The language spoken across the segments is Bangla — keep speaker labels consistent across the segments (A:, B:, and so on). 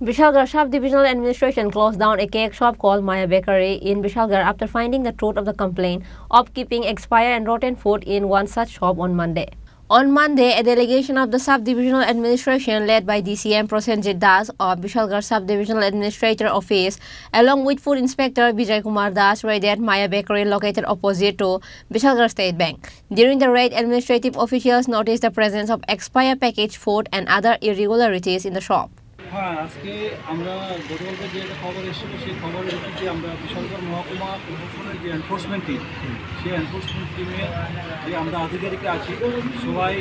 A: Vishalgarh Sub-Divisional Administration closed down a cake shop called Maya Bakery in Vishalgarh after finding the truth of the complaint of keeping expired and rotten food in one such shop on Monday. On Monday, a delegation of the Sub-Divisional Administration led by DCM Prosenjit Das of Vishalgarh Sub-Divisional Administrator Office along with Food Inspector Vijay Kumar Das raided Maya Bakery located opposite to Vishalgarh State Bank. During the raid, administrative officials noticed the presence of expired packaged food and other irregularities in the shop.
B: হ্যাঁ, আজকে আমরা গতকালকে যে একটা খবর এসেছিল সেই খবরের ভিত্তিতে আমরা বিশালগড় মহকুমা প্রশাসনের যে এনফোর্সমেন্ট টিম সেই এনফোর্সমেন্ট টিমে যে আমরা আধিকারিক আছি সবাই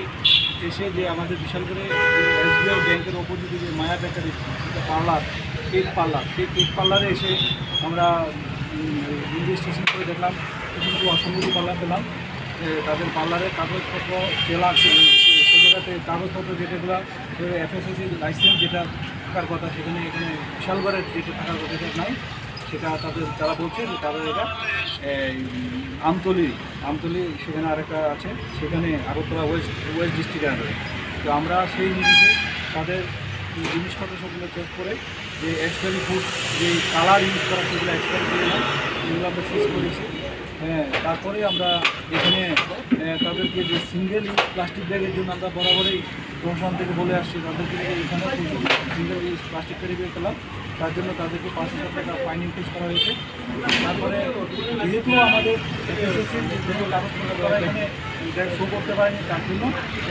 B: এসে যে আমাদের বিশালগড়ে যে এসবিআই ব্যাংকের অপোজিটে যে মায়া বেকারি পার্লার কেক পার্লার সেই কেক পার্লারে এসে আমরা ইনভেস্টিগেশন করে দেখলাম কিছু কিছু অসংগতি পার্লার পেলাম তাদের পার্লারের কাগজপত্র জেলা সে জায়গাতে কাগজপত্র যেটাগুলো এফএসএসি লাইসেন্স যেটা থাকার কথা সেখানে এখানে বিশালগড়ের যেটা থাকার কথা এটা নাই সেটা তারা বলছে যে তাদের এটা আমতলি সেখানে আরেকটা আছে সেখানে আগরতলা ওয়েস্ট ডিস্ট্রিক্টের আন্ডারে। তো আমরা সেই নিরিখে তাদের জিনিসপত্র সবগুলো চেক করে যে এক্সপায়ারি ফুড যে কালার ইউজ করা সেগুলো এক্সপায়ারি করে না সেগুলো আমরা সিজ করেছি। হ্যাঁ, তারপরে আমরা এখানে তাদেরকে যে সিঙ্গেল ইউজ প্লাস্টিক ব্যাগের জন্য আমরা বরাবরই প্রশাসন থেকে বলে আসছি তাদেরকে এখানে single use plastic carry bag পেলাম তার জন্য তাদেরকে 5,000 টাকা ফাইন ইম্পোজ করা হয়েছে। তারপরে যেহেতু আমাদের এসএসসির যে কাগজপত্র তারা এখানে শো করতে পারেনি তার জন্য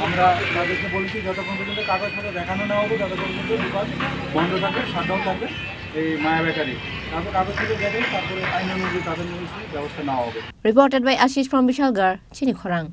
B: আমরা তাদেরকে বলেছি যতক্ষণ পর্যন্ত কাগজপত্র দেখানো না হবে ততক্ষণ পর্যন্ত দোকান বন্ধ থাকবে, শাটডাউন থাকবে এই মায়া বেকারি। তারপর কাগজপত্র দেবে তারপরে আইন অনুযায়ী তাদের ব্যবস্থা নেওয়া হবে।
A: Reported by Ashish from Vishalgarh, Chini Khorang.